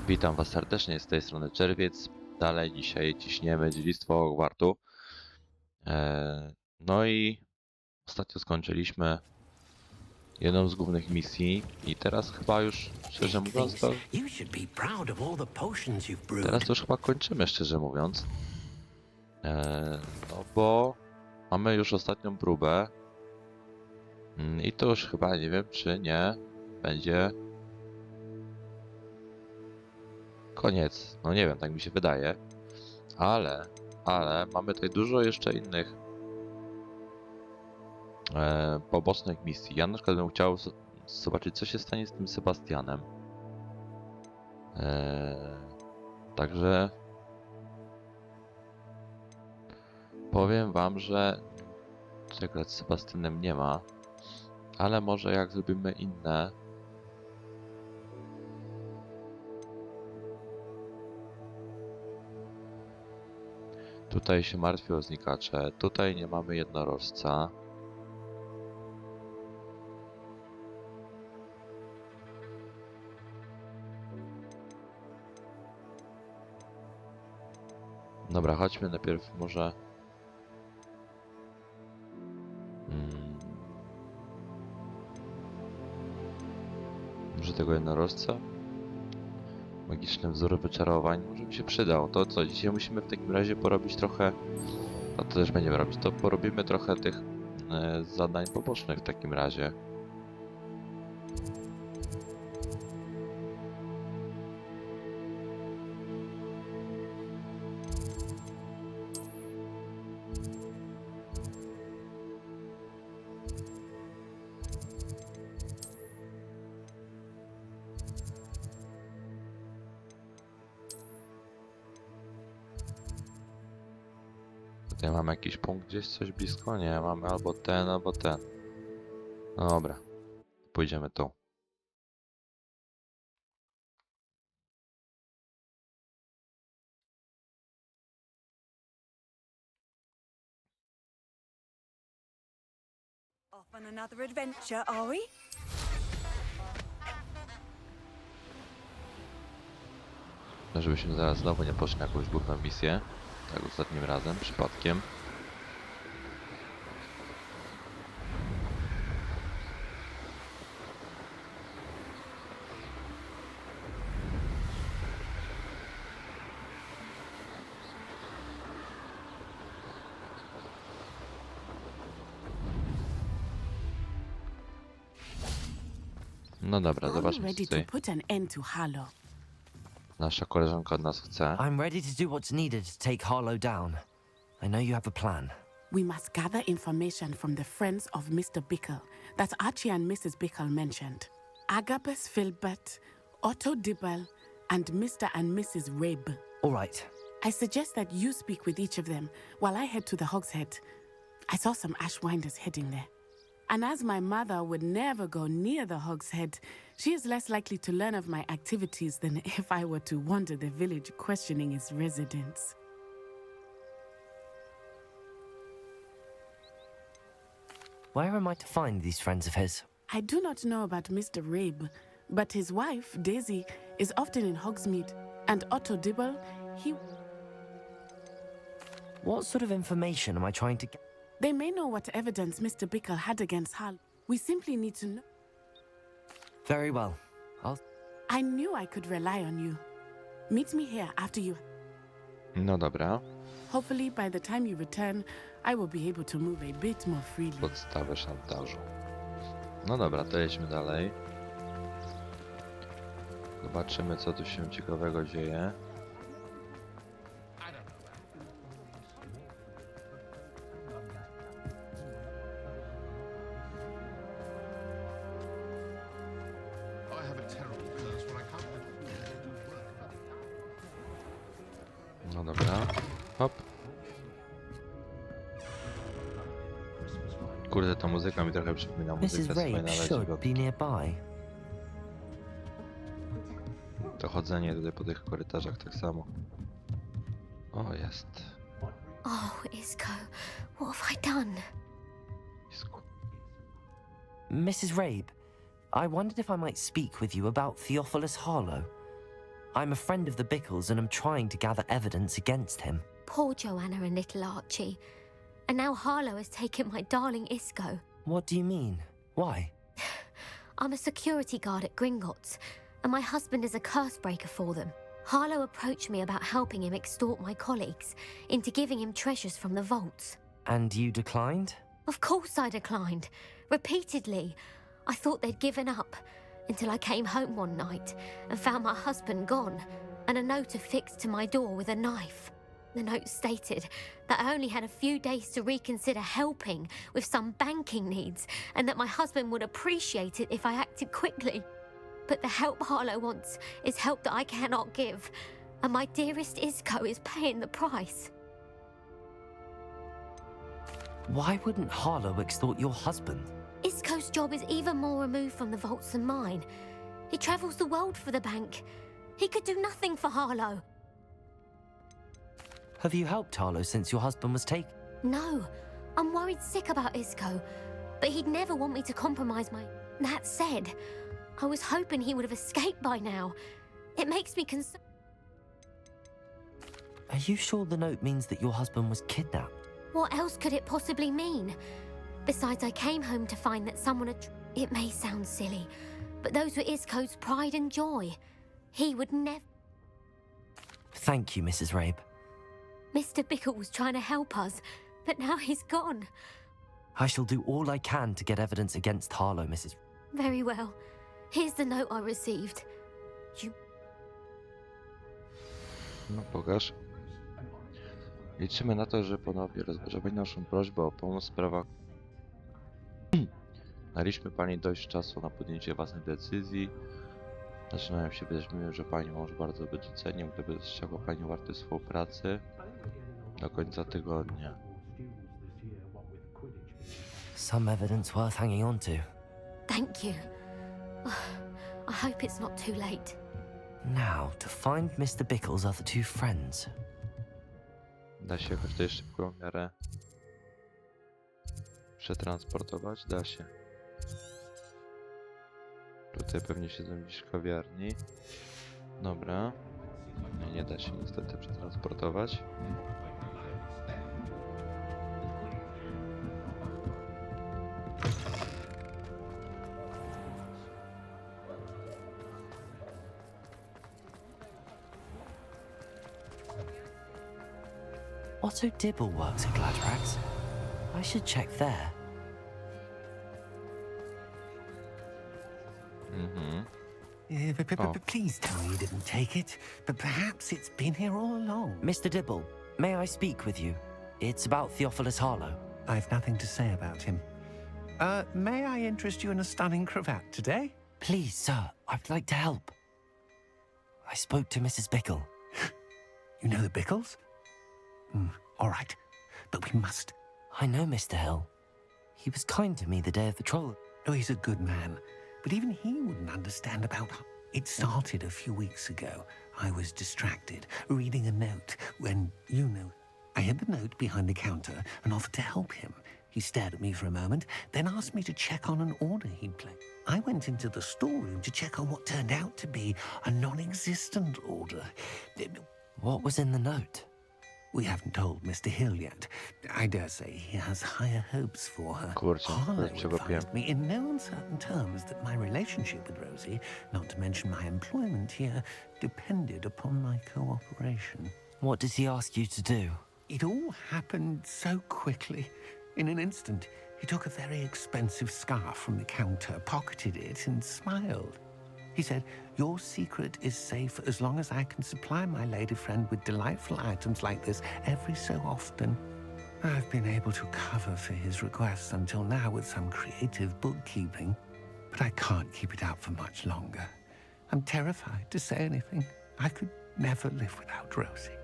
Witam Was serdecznie, z tej strony Czerwiec. Dalej dzisiaj ciśniemy Dziedzictwo Hogwartu. No i ostatnio skończyliśmy jedną z głównych misji i teraz chyba już, szczerze mówiąc, teraz to już chyba kończymy, szczerze mówiąc. No bo mamy już ostatnią próbę i to już chyba nie wiem, czy nie będzie koniec. No nie wiem, tak mi się wydaje. Ale mamy tutaj dużo jeszcze innych pobocznych misji. Ja na przykład bym chciał zobaczyć, co się stanie z tym Sebastianem. Także powiem wam, że akurat z Sebastianem nie ma, ale może jak zrobimy inne. Tutaj się martwią znikacze, tutaj nie mamy jednorożca. Dobra, chodźmy najpierw może... Może tego jednorożca? Magiczny wzór wyczarowań, może by się przydał. To co, dzisiaj musimy w takim razie porobić trochę... A to też będziemy robić, to porobimy trochę tych zadań pobocznych w takim razie. Tutaj mamy jakiś punkt gdzieś, coś blisko? Nie, mamy albo ten, albo ten. No dobra, pójdziemy tu. Off on another adventure, are we? Żebyśmy zaraz znowu nie poszli na jakąś główną misję. Tak ostatnim razem, przypadkiem. No dobra, Are we zobaczmy ready co to tutaj put an end to Harlow? nasza koleżanka od nas chce. I'm ready to do what's needed to take Harlow down. I know you have a plan. We must gather information from the friends of Mr. Bickle that Archie and Mrs. Bickle mentioned. Agabus Filbert, Otto Dibble, and Mr. and Mrs. Rabe. All right. I suggest that you speak with each of them while I head to the Hogshead. I saw some Ashwinders heading there. And as my mother would never go near the Hogshead, she is less likely to learn of my activities than if I were to wander the village questioning its residents. Where am I to find these friends of his? I do not know about Mr. Rabe, but his wife, Daisy, is often in Hogsmeade. And Otto Dibble, he... What sort of information am I trying to get? They may know what evidence Mr. Bickle had against Hal. We simply need to know. Very well. I knew I could rely on you. Meet me here after you... No dobra, Hopefully, by the time you return, I will be able to move a bit more freely. podstawę szantażu. No dobra, to jedźmy dalej. Zobaczymy, co tu się ciekawego dzieje. I have a terrible curse when I can't No dobra, hop. Kurde, ta muzyka mi trochę przypomina muzykę Mrs. z Final Rabe should be nearby. To chodzenie tutaj po tych korytarzach tak samo. O, jest. Oh, Isco, what have I done? Isku. Mrs. Rabe, I wondered if I might speak with you about Theophilus Harlow. I'm a friend of the Bickles and I'm trying to gather evidence against him. Poor Joanna and little Archie. And now Harlow has taken my darling Isco. What do you mean? Why? I'm a security guard at Gringotts, and my husband is a curse breaker for them. Harlow approached me about helping him extort my colleagues into giving him treasures from the vaults. And you declined? Of course I declined. Repeatedly. I thought they'd given up, until I came home one night and found my husband gone, and a note affixed to my door with a knife. The note stated that I only had a few days to reconsider helping with some banking needs, and that my husband would appreciate it if I acted quickly. But the help Harlow wants is help that I cannot give, and my dearest Isco is paying the price. Why wouldn't Harlow extort your husband? Isco's job is even more removed from the vaults than mine. He travels the world for the bank. He could do nothing for Harlow. Have you helped Harlow since your husband was taken? No, I'm worried sick about Isco, but he'd never want me to compromise my... That said, I was hoping he would have escaped by now. It makes me concerned. Are you sure the note means that your husband was kidnapped? What else could it possibly mean? Besides, I came home to find that someone had... It may sound silly, but those were Isco's pride and joy. He would never... Thank you, Mrs. Rabe. Mr. Bickle was trying to help us, but now he's gone. I shall do all I can to get evidence against Harlow, Mrs. Very well. Here's the note I received. No pokaż. Liczymy na to, że ponownie rozważamy naszą prośbę o pomoc w sprawach. Daliśmy pani dość czasu na podjęcie własnych decyzji. Zaczynają się wydarzenia, że pani mąż bardzo by docenił, gdyby dostrzegła pani wartość współpracy do końca tygodnia. Some evidence worth hanging on to. Thank you. I hope it's not too late. Now, to find Mr. Bickle's other two friends. Da się choć tutaj szybko w miarę przetransportować? Da się. Tutaj pewnie siedzą gdzieś w kawiarni. Dobra. Nie da się niestety przetransportować. Otto Dibble works at Gladrax. I should check there. Please tell me you didn't take it, but perhaps it's been here all along. Mr. Dibble, may I speak with you? It's about Theophilus Harlow. I've nothing to say about him. May I interest you in a stunning cravat today? Please, sir, I'd like to help. I spoke to Mrs. Bickle. You know the Bickles? All right, but we must. I know Mr. Hill. He was kind to me the day of the troll. Oh, he's a good man, but even he wouldn't understand about... It started a few weeks ago. I was distracted, reading a note, when, you know... I hid the note behind the counter and offered to help him. He stared at me for a moment, then asked me to check on an order he'd placed. I went into the storeroom to check on what turned out to be a non-existent order. What was in the note? We haven't told Mr. Hill yet. I dare say he has higher hopes for her. Kurczę, Harlow przegapiłem. advised me in no uncertain terms that my relationship with Rosie, not to mention my employment here, depended upon my cooperation. What did he ask you to do? It all happened so quickly. In an instant, he took a very expensive scarf from the counter, pocketed it, and smiled. He said, "Your secret is safe as long as I can supply my lady friend with delightful items like this every so often." I've been able to cover for his requests until now with some creative bookkeeping, but I can't keep it up for much longer. I'm terrified to say anything. I could never live without Rosie.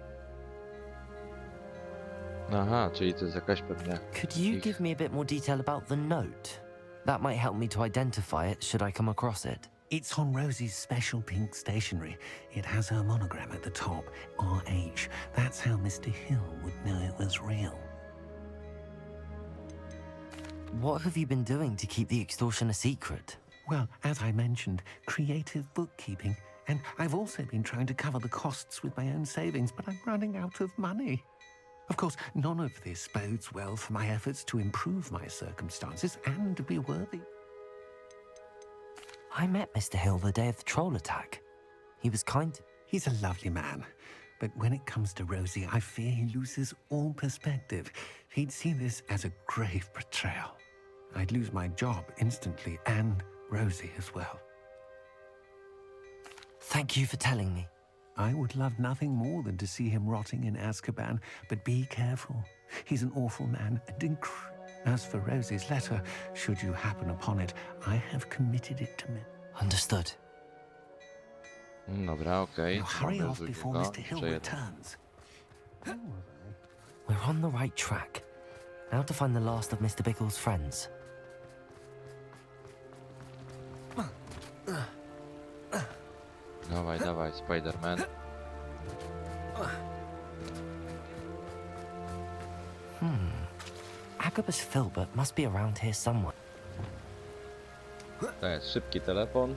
Aha, czyli to jest jakaś pewnie... Could you ich- give me a bit more detail about the note? That might help me to identify it should I come across it. It's on Rosie's special pink stationery. It has her monogram at the top, RH. That's how Mr. Hill would know it was real. What have you been doing to keep the extortion a secret? Well, as I mentioned, creative bookkeeping. And I've also been trying to cover the costs with my own savings, but I'm running out of money. Of course, none of this bodes well for my efforts to improve my circumstances and to be worthy. I met Mr. Hill the day of the troll attack. He was kind to... He's a lovely man, but when it comes to Rosie, I fear he loses all perspective. He'd see this as a grave betrayal. I'd lose my job instantly, and Rosie as well. Thank you for telling me. I would love nothing more than to see him rotting in Azkaban, but be careful. He's an awful man, and as for Rosie's letter, should you happen upon it, I have committed it to me. Understood. Dobra, okej. Now hurry Mamy off before drugiego. Mr. Hill Jeszcze jeden. returns. We're on the right track. Now to find the last of Mr. Bickle's friends. Dawaj, dawaj, Spider-Man. Agabus Filbert must be around here somewhere. To jest szybki telefon.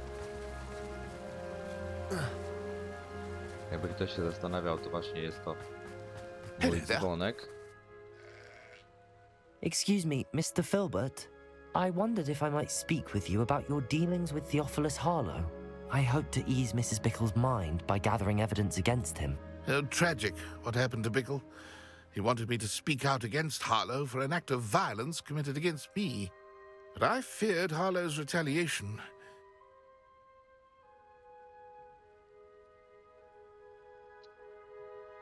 Jakby ktoś się zastanawiał, to właśnie jest to mój dzwonek. Excuse me, Mr. Filbert. I wondered if I might speak with you about your dealings with Theophilus Harlow. I hope to ease Mrs. Bickle's mind by gathering evidence against him. Oh, tragic what happened to Bickle. He wanted me to speak out against Harlow for an act of violence committed against me. But I feared Harlow's retaliation.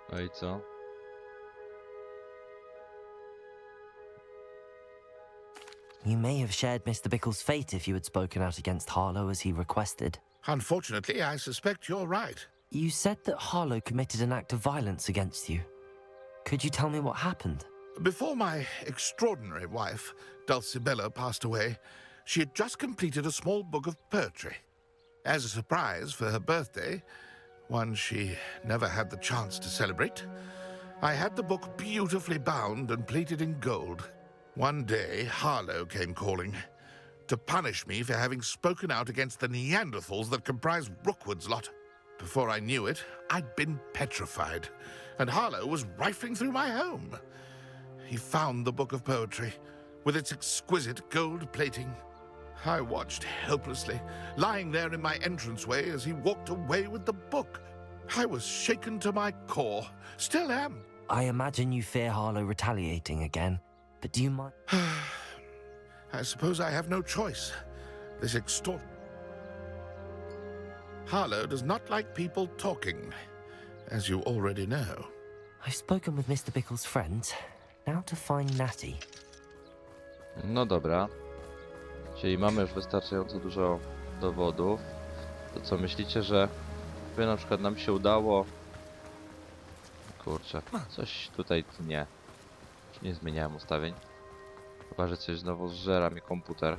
No i co? You may have shared Mr. Bickle's fate if you had spoken out against Harlow as he requested. Unfortunately, I suspect you're right. You said that Harlow committed an act of violence against you. Could you tell me what happened? Before my extraordinary wife, Dulcibella, passed away, she had just completed a small book of poetry. As a surprise for her birthday, one she never had the chance to celebrate, I had the book beautifully bound and plated in gold. One day, Harlow came calling to punish me for having spoken out against the Neanderthals that comprise Rookwood's lot. Before I knew it, I'd been petrified, and Harlow was rifling through my home. He found the book of poetry, with its exquisite gold plating. I watched helplessly, lying there in my entranceway as he walked away with the book. I was shaken to my core, still am. I imagine you fear Harlow retaliating again, but do you mind? I suppose I have no choice. This Harlow does not like people talking, as you already know. I've spoken with Mr. Bickle's friends. Now to find Natty. No dobra. Czyli mamy już wystarczająco dużo dowodów. To co, myślicie, że by na przykład nam się udało... Kurczę, coś tutaj nie. Już nie zmieniałem ustawień. Chyba, że coś znowu zżera mi komputer.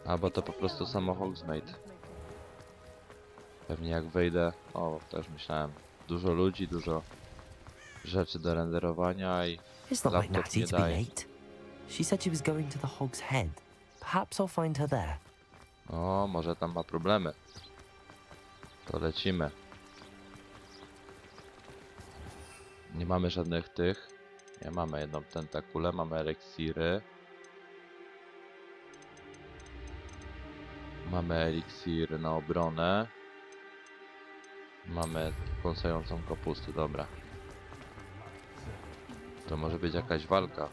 Albo to po prostu samo Hogsmeade. Pewnie jak wejdę... O, też myślałem. Dużo ludzi, dużo rzeczy do renderowania i It's not like laptop Natty nie to be daje. late. She said she was going to the Hog's Head. Perhaps I'll find her there. O, może tam ma problemy. To lecimy. Nie mamy żadnych tych. Nie mamy jedną tentakulę, mamy eliksiry. Mamy eliksir na obronę. Mamy kąsającą kapustę, dobra. To może być jakaś walka.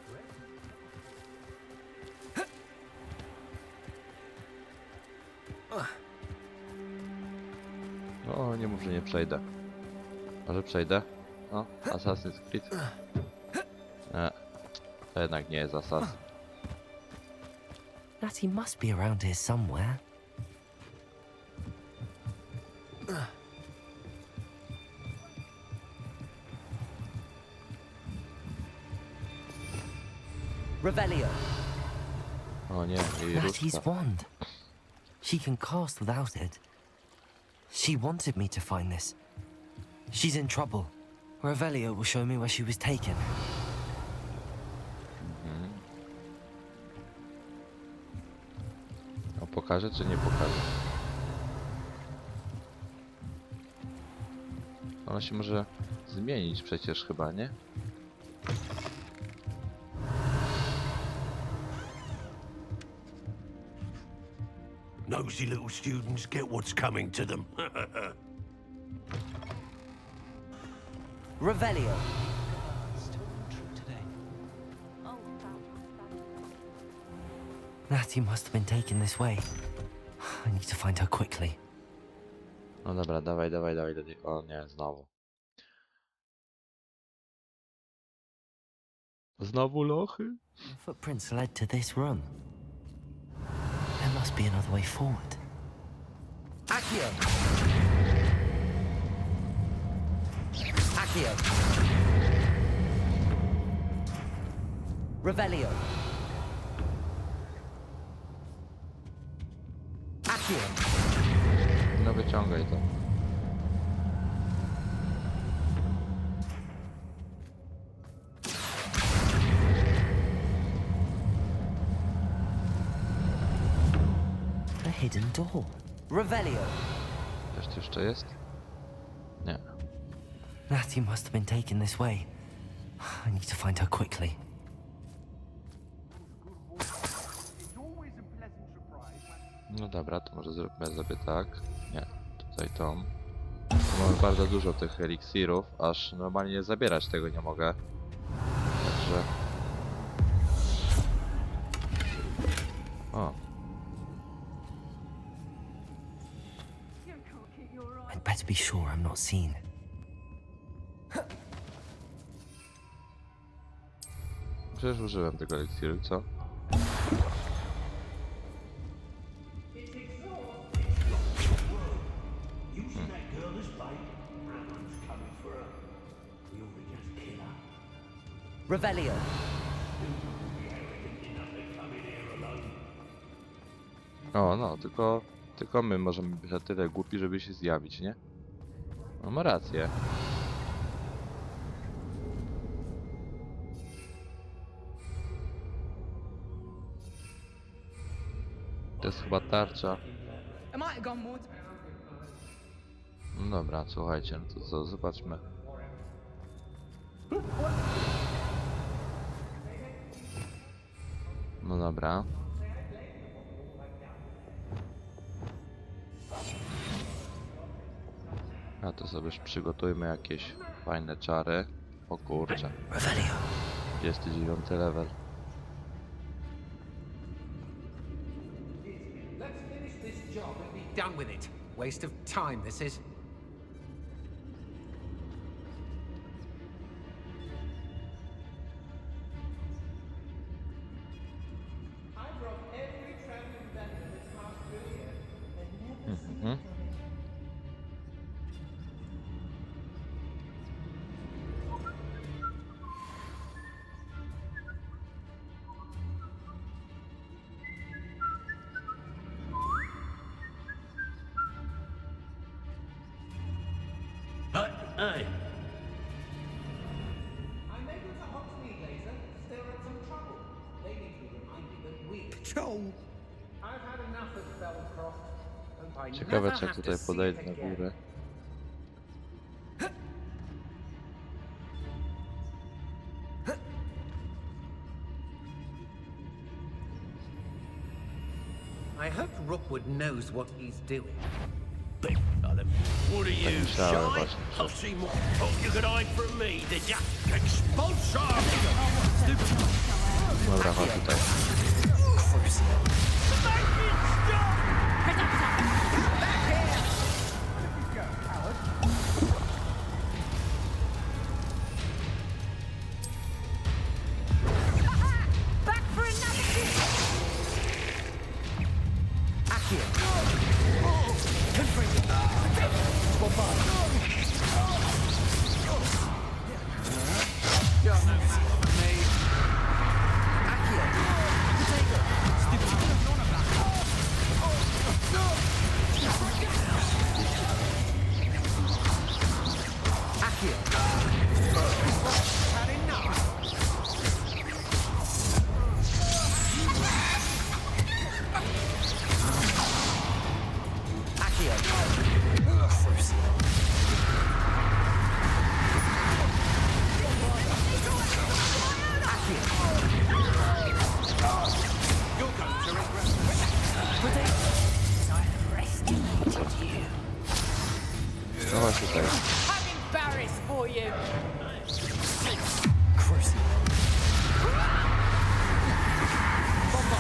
O, nie mów, że nie przejdę. Może przejdę? No, Assassin's Creed. Nie, to jednak nie jest Assassin. Natty must be around here somewhere. Revelio. O nie, jej Natty's różdżka. wand. She can cast without it. She wanted me to find this. She's in trouble. Revelio will show me where she was taken. No pokaże czy nie pokaże? Ona się może zmienić przecież chyba, nie? Nosy little students get what's coming to them. Revelio. Natty must have been taken this way. I need to find her quickly. No dobra, dawaj. O nie, znowu. Znowu lochy? The footprints led to this room. There must be another way forward. Accio! Accio! Revelio! Accio! No wyciągaj to. A hidden door. Revelio! Coś tu jeszcze jest? Nie. Natty must have been taken this way. I need to find her quickly. No dobra, to może zróbmy sobie tak. Nie, tutaj tą. Mamy bardzo dużo tych eliksirów, aż normalnie zabierać tego nie mogę. Także... O. I'd better be sure I'm not seen. Przecież użyłem tego eliksiru, co? Revelio! O, no, tylko my możemy być na tyle głupi, żeby się zjawić, nie? No, ma rację. To jest chyba tarcza. No dobra, słuchajcie, no to co, zobaczmy. No dobra. A to sobie już przygotujmy jakieś fajne czary. O kurczę. Revelio! 29 level. Let's finish this job and be done with it. Waste of time, this is. I brought every traveling vendor that's passed through here and never seen Hey, I'm able to Hogsmeade laser, stir up some trouble. They need to be reminded that we... Joel! I've had enough of Felcroft. Hope I Ciekawe, never czy jak have tutaj to see podejdę it na again. górę. I hope Rookwood knows what he's doing. Big fella. What are you, myślałem shy? właśnie, że- I've seen what you could hide from me, did ya? Expulsor! Dobra, chodź tutaj.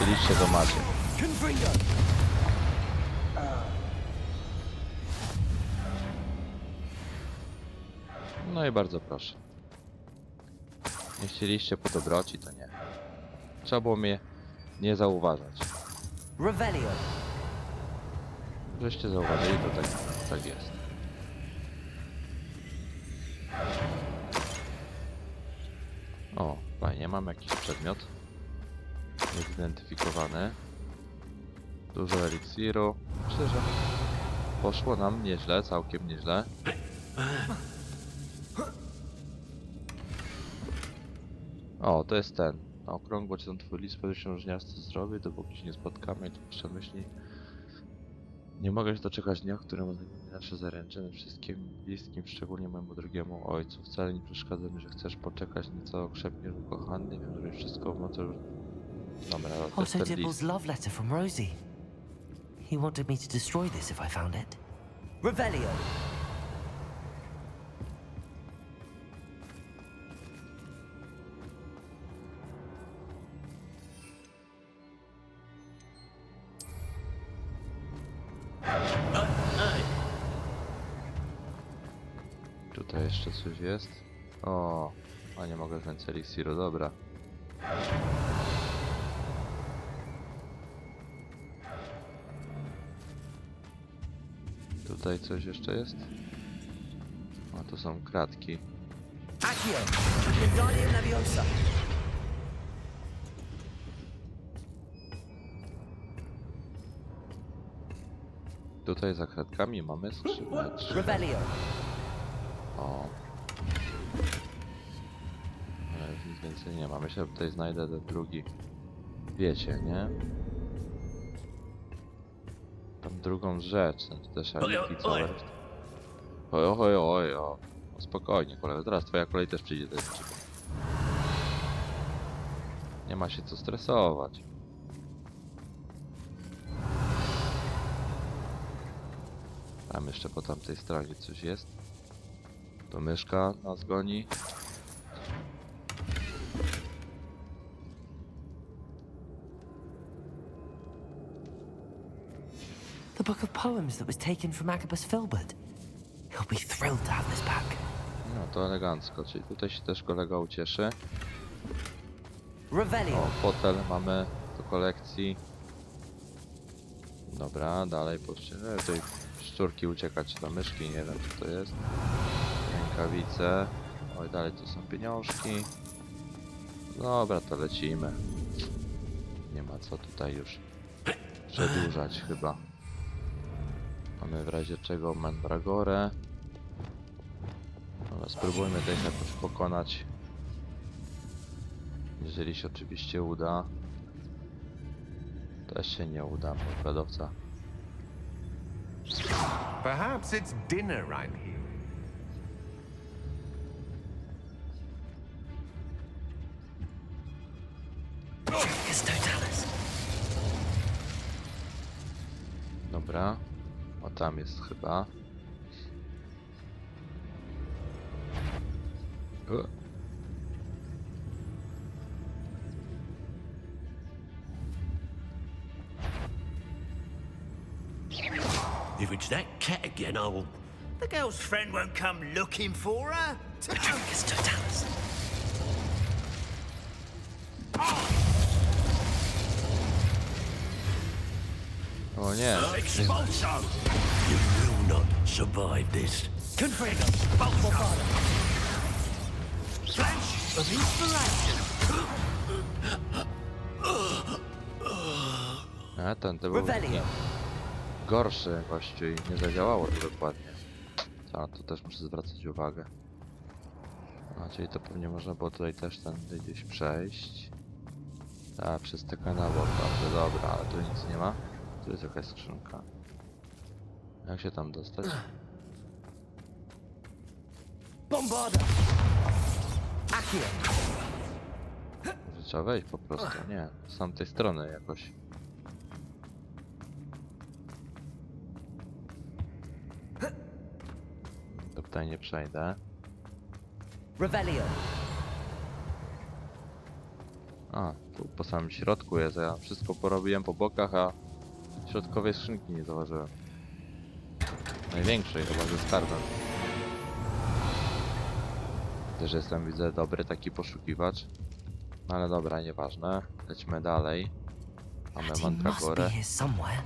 Chcieliście, to macie. No i bardzo proszę. Nie chcieliście po dobroci, to nie. Trzeba było mnie nie zauważać. Revelio. Żeście zauważyli, to tak jest. O, fajnie, mam jakiś przedmiot. Niezidentyfikowany. Dużo eliksiru. Myślę, że poszło nam nieźle, całkiem nieźle. O, to jest ten. Na okrągło ci ten twój list powierzchnią żniasta zdrowie, dopóki się nie spotkamy i tu puszczę myśli. Nie mogę się doczekać dnia, w którym oznajmimy nasze zaręczyny wszystkim bliskim, szczególnie mojemu drugiemu ojcu. Wcale nie przeszkadza mi, że chcesz poczekać nieco okrzepniesz, ukochany. Wiem, że wszystko w mocy... Dobra, to jest Also ten list. Dibble's love letter from Rosie. He wanted me to destroy this if I found it. Revelio. Tutaj jeszcze coś jest. O, a nie mogę więcej eliksiru, dobra. Tutaj coś jeszcze jest? A to są kratki. Accio. Wingardium Leviosa. Tutaj za kratkami mamy skrzyneczkę. Revelio. O. Ale już nic więcej nie ma. Myślę, że tutaj znajdę ten drugi. Wiecie, nie? Tam drugą rzecz, znaczy też aliki całe reszty. Oj. O, spokojnie, kolego. Teraz twoja kolej też przyjdzie do ciebie. Nie ma się co stresować. Tam jeszcze po tamtej stronie coś jest. To myszka nas goni. The book of poems that was taken from Agabus Filbert. He'll be thrilled to have this back. No to elegancko, czyli tutaj się też kolega ucieszy. Revelio. O, fotel mamy do kolekcji. Dobra, dalej patrzcie. Tutaj szczurki uciekać do myszki, nie wiem co to jest. Rękawice. Oj, dalej to są pieniążki. Dobra, to lecimy. Nie ma co tutaj już przedłużać chyba. Mamy w razie czego mandragorę. Dobra, spróbujmy też jakoś pokonać. Jeżeli się oczywiście uda. Też się nie uda, mój pedowca. Perhaps it's dinner I'm hearing. Dobra. O, tam jest chyba. If it's that cat again, I'll... The girl's friend won't come looking for her. Patroclus Totalis. O nie. Expulso! You will not survive this. Confringo. Bolsovado. Flash of inspiration! A ten to był nie, gorszy gościu i nie zadziałało to dokładnie. A to też muszę zwracać uwagę. A czyli to pewnie można było tutaj też tędy gdzieś przejść. A przez te kanały, bardzo dobra, ale tu nic nie ma. Tu jest jakaś skrzynka. Jak się tam dostać? Bombarda. Accio. Może trzeba wejść po prostu, nie, z tamtej strony jakoś. Tutaj nie przejdę. Revelio. A, tu po samym środku jest, a ja wszystko porobiłem po bokach, a środkowej skrzynki nie zauważyłem. Największej chyba ze skarbem. Też jestem, widzę, dobry taki poszukiwacz. No ale dobra, nieważne. Lećmy dalej. Mamy Natty must be mandragorę. here somewhere.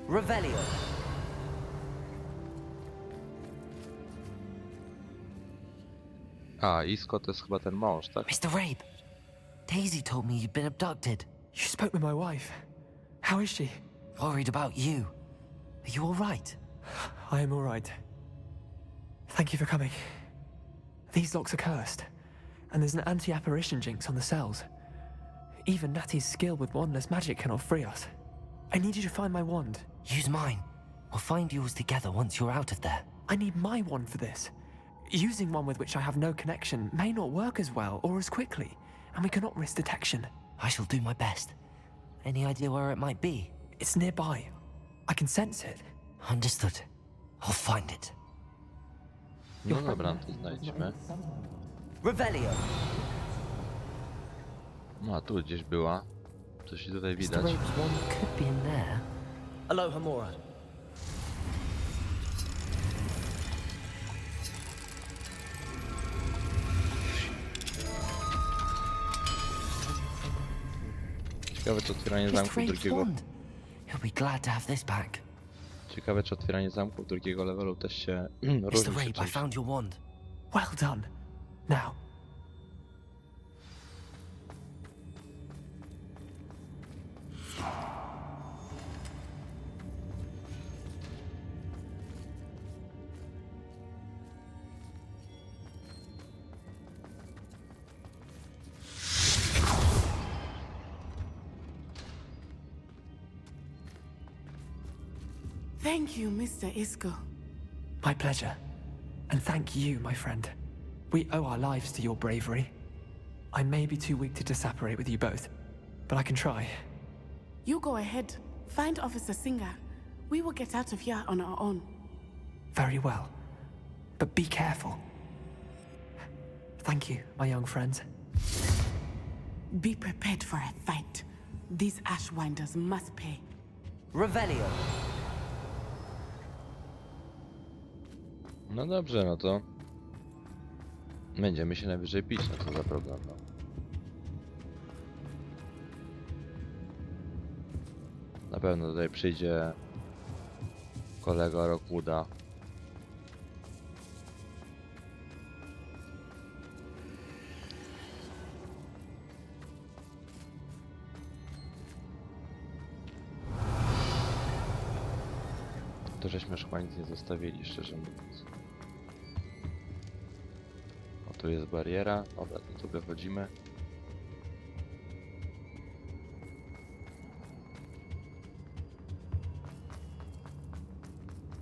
Revelio. A, Isko to jest chyba ten mąż, tak? Mr. Rabe, Daisy told me you'd been abducted. You spoke with my wife. How is she? Worried about you. Are you all right? I am all right. Thank you for coming. These locks are cursed, and there's an anti-apparition jinx on the cells. Even Natty's skill with wandless magic cannot free us. I need you to find my wand. Use mine. We'll find yours together once you're out of there. I need my wand for this. Using one with which I have no connection may not work as well or as quickly, and we cannot risk detection. I shall do my best. Any idea where it might be? It's nearby. I can sense it. Understood. I'll find it. No dobra, to znajdźmy. Revelio. No a tu gdzieś była. Coś tutaj Mr. widać. Rabe's wand could be in there. Aloha, Mora. Ciekawe czy otwieranie Mr. zamków Rabe's drugiego... wand. He'll be glad to have this back. Ciekawe czy otwieranie zamków drugiego levelu też się Mr. różni się Rabe, I czymś. found your wand. Well done. Now, Thank you, Mr. Isco. my pleasure. And thank you, my friend. We owe our lives to your bravery. I may be too weak to disapparate with you both, but I can try. You go ahead. Find Officer Singer. We will get out of here on our own. Very well. But be careful. Thank you, my young friends. Be prepared for a fight. These Ashwinders must pay. Revelio. No dobrze, no to... Będziemy się najwyżej pić, no co za problem, no. Na pewno tutaj przyjdzie kolega Rockwooda. To żeśmy już chyba nic nie zostawili, szczerze mówiąc. O, tu jest bariera. Dobra, to tu wychodzimy.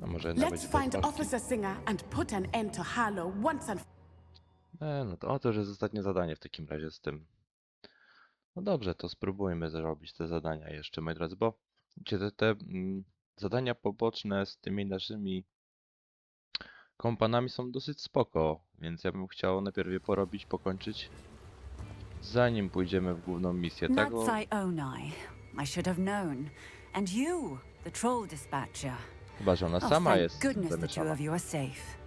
No może jednak Let's będzie bez find walki. Officer Singer and put an end to Harlow once and No to już jest ostatnie zadanie w takim razie z tym. No dobrze, to spróbujmy zrobić te zadania jeszcze, moi drodzy, bo wiecie, te zadania poboczne z tymi naszymi kompanami są dosyć spoko, więc ja bym chciał najpierw je porobić, pokończyć, zanim pójdziemy w główną misję. Tego... Natsai Onai. I should have known. And you, the troll dispatcher. Chyba, że ona Oh, sama thank jest goodness the two zamieszana. of you are safe.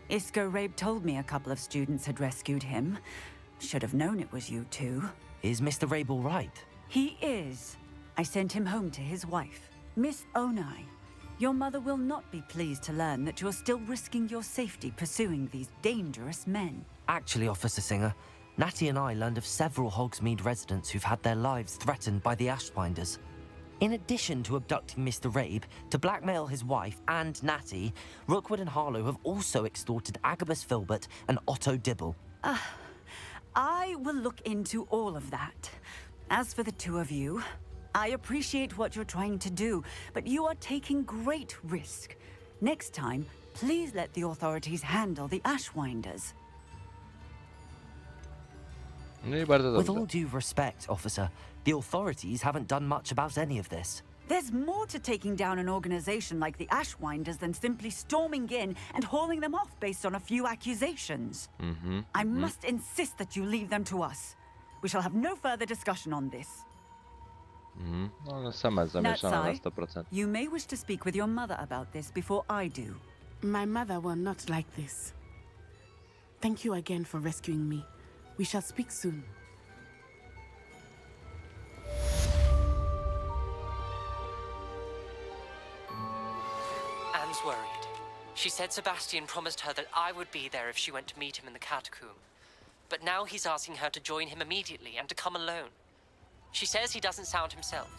Isco Rabe told me a couple of students had rescued him. Should have known it was you two. Is Mr. Rabe all right? He is. I sent him home to his wife, Miss Onai. Your mother will not be pleased to learn that you're still risking your safety pursuing these dangerous men. Actually, Officer Singer, Natty and I learned of several Hogsmeade residents who've had their lives threatened by the Ashwinders. In addition to abducting Mr. Rabe to blackmail his wife and Natty, Rookwood and Harlow have also extorted Agabus Filbert and Otto Dibble. I will look into all of that. As for the two of you, I appreciate what you're trying to do, but you are taking great risk. Next time, please let the authorities handle the Ashwinders. No i bardzo With dobrze. all due respect, officer, the authorities haven't done much about any of this. There's more to taking down an organization like the Ashwinders than simply storming in and hauling them off based on a few accusations. I must insist that you leave them to us. We shall have no further discussion on this. No ona sama jest zamieszana na Natsai, 100%. you may wish to speak with your mother about this before I do. My mother will not like this. Thank you again for rescuing me. We shall speak soon. Anne's worried. She said Sebastian promised her that I would be there if she went to meet him in the catacomb. But now he's asking her to join him immediately and to come alone. She says he doesn't sound himself.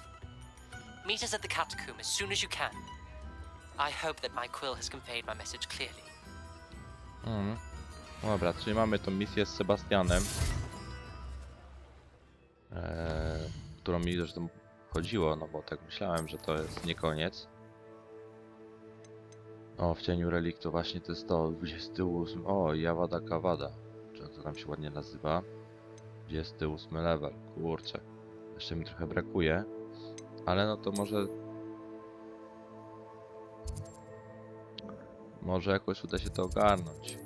Meet us at the catacomb as soon as you can. I hope that my quill has conveyed my message clearly. Dobra, czyli mamy tą misję z Sebastianem. Którą mi zresztą chodziło, no bo tak myślałem, że to jest nie koniec. O, w cieniu reliktu, właśnie to jest to, 28, o, Jawada Kawada, czy to tam się ładnie nazywa. 28 level, kurczę, jeszcze mi trochę brakuje, ale no to może jakoś uda się to ogarnąć.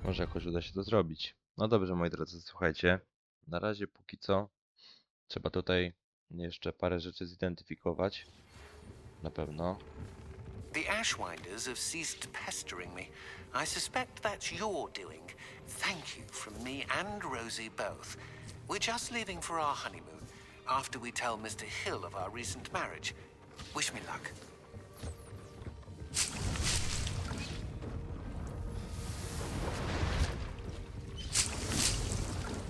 Może jakoś uda się to zrobić. No dobrze, moi drodzy, słuchajcie, na razie póki co trzeba tutaj jeszcze parę rzeczy zidentyfikować. Na pewno. The Ashwinders have ceased pestering me. I suspect that's your doing. Thank you from me and Rosie both. We're just leaving for our honeymoon after we tell Mr. Hill of our recent marriage. Wish me luck.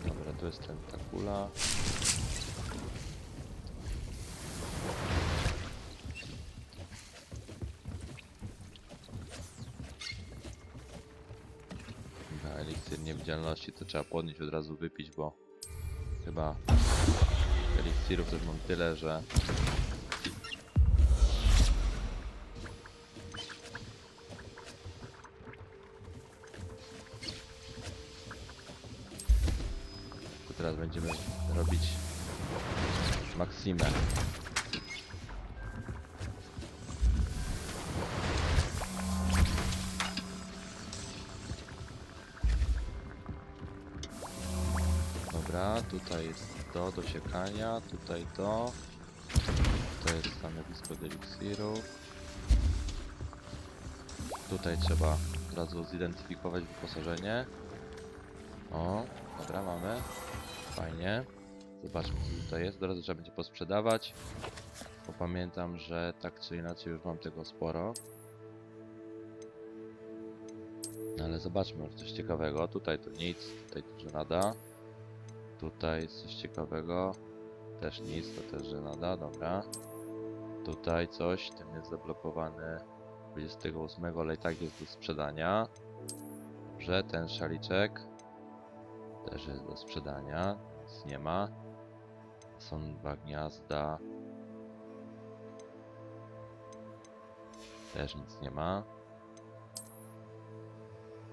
Dobra, tu jest ta kula. Na eliksir niewidzialności to trzeba podnieść, od razu wypić, bo chyba eliksirów też mam tyle, że teraz będziemy robić maksimę. Dobra, tutaj jest to do siekania, tutaj to jest stanowisko do eliksirów. Tutaj trzeba od razu zidentyfikować wyposażenie. O, dobra, mamy. Fajnie. Zobaczmy, co tutaj jest. Od razu trzeba będzie posprzedawać. Bo pamiętam, że tak czy inaczej już mam tego sporo. No ale zobaczmy, może coś ciekawego. Tutaj to nic, tutaj to żenada. Tutaj jest coś ciekawego. Też nic, to też żenada, dobra. Tutaj coś, ten jest zablokowany 28, ale i tak jest do sprzedania. Dobrze, ten szaliczek też jest do sprzedania, nic nie ma. Są dwa gniazda. Też nic nie ma.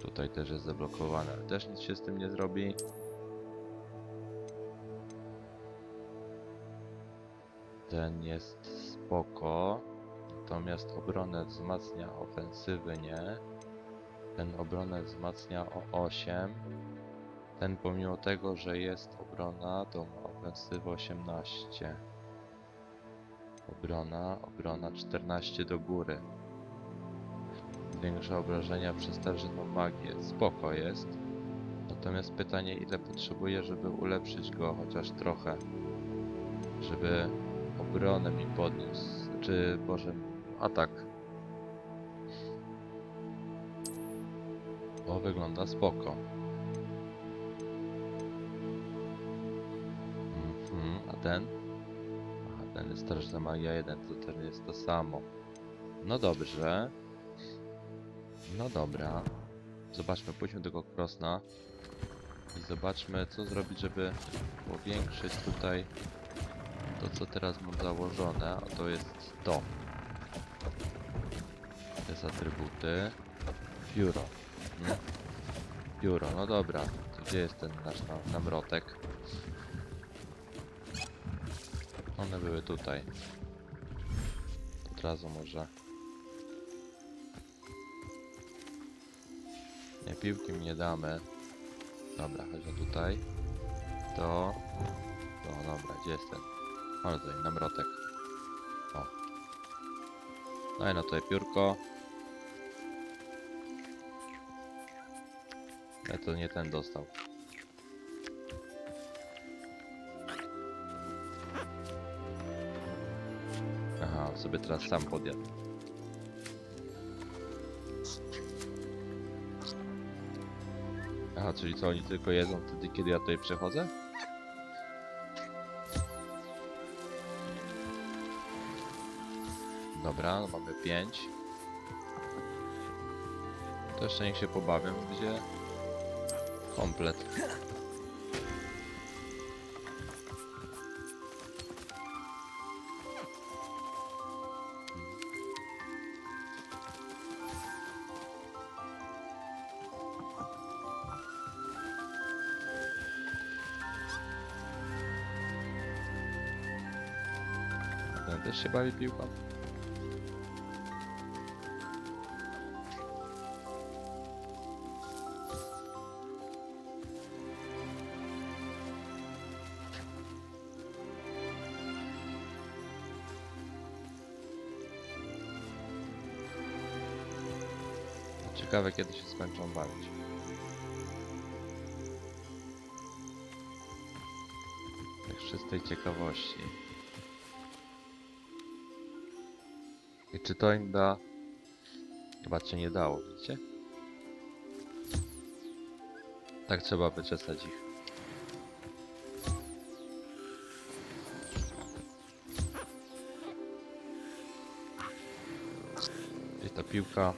Tutaj też jest zablokowane, ale też nic się z tym nie zrobi. Ten jest spoko, natomiast obronę wzmacnia, ofensywy nie. Ten obronę wzmacnia o 8. Ten pomimo tego, że jest obrona, to ma ofensywę 18. Obrona 14 do góry. Większe obrażenia przez starzynną magię. Spoko jest. Natomiast pytanie, ile potrzebuję, żeby ulepszyć go chociaż trochę. Żeby obronę mi podniósł. Czy Boże, atak. Bo wygląda spoko. A ten? Aha, ten jest starzna magia 1, to ten jest to samo. No dobrze. No dobra. Zobaczmy, pójdźmy do tego Krosna i zobaczmy, co zrobić, żeby powiększyć tutaj to, co teraz mam założone, a to jest to. To jest Teraz atrybuty. Pióro. Pióro, no dobra. To gdzie jest ten nasz namrotek? One były tutaj. Od razu może. Nie, piłki mi nie damy. Dobra, chodźmy tutaj. To... O, dobra, gdzie jest ten? O, tutaj, namrotek. O. Daj no tutaj piórko. Ja to nie ten dostał. Aha, on sobie teraz sam podjadł. Aha, czyli co, oni tylko jedzą wtedy, kiedy ja tutaj przechodzę? Dobra, no mamy 5. To jeszcze niech się pobawią, gdzie... Komplet. Ten też się bawi piłką. Ciekawe, kiedy się skończą bawić. Tak z czystej ciekawości. I czy to im da... Chyba cię nie dało, widzicie? Tak trzeba wyczesać ich. I ta piłka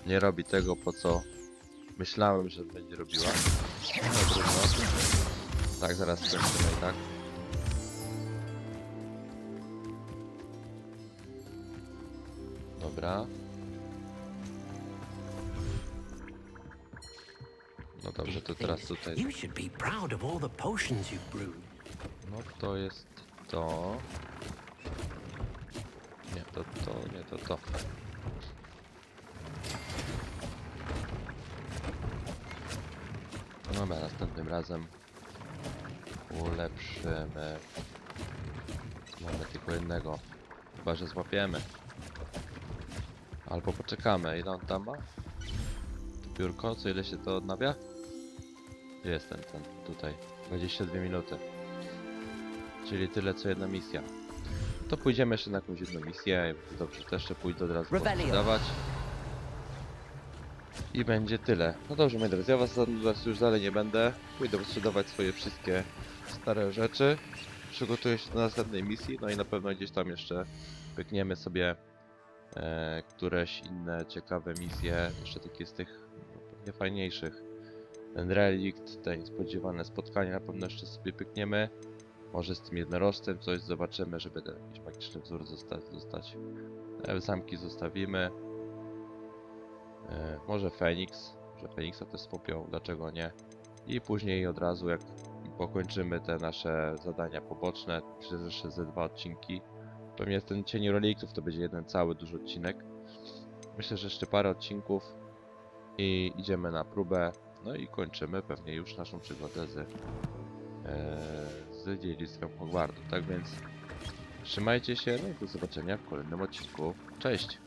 nie robi tego, po co myślałem, że będzie robiła. No trudno. Tak, zaraz skończymy i tak. Dobra. No dobrze, to teraz tutaj. No to jest to. Nie, to. No dobra, następnym razem ulepszymy. Mamy tylko jednego. Chyba, że złapiemy. Albo poczekamy. Ile on tam ma? To piórko? Co ile się to odnawia? Gdzie jest ten tutaj? 22 minuty. Czyli tyle co jedna misja. To pójdziemy jeszcze na jakąś jedną misję. Dobrze, też jeszcze pójdę od razu sprzedawać. I będzie tyle. No dobrze, moi drodzy, ja was już dalej nie będę. Pójdę sprzedawać swoje wszystkie stare rzeczy. Przygotuję się do następnej misji. No i na pewno gdzieś tam jeszcze pykniemy sobie któreś inne ciekawe misje. Jeszcze takie z tych pewnie fajniejszych. Ten relikt, te niespodziewane spotkania na pewno jeszcze sobie pykniemy. Może z tym jednorożcem coś zobaczymy, żeby ten jakiś magiczny wzór zostać. Zamki zostawimy. Może Feniks, że Feniksa też spopiął, dlaczego nie. I później od razu jak pokończymy te nasze zadania poboczne, przez jeszcze ze 2 odcinki. Pewnie ten cień reliktów to będzie jeden cały duży odcinek. Myślę, że jeszcze parę odcinków i idziemy na próbę. No i kończymy pewnie już naszą przygodę z dziedzictwem Hogwartu. Tak więc trzymajcie się, no i do zobaczenia w kolejnym odcinku. Cześć!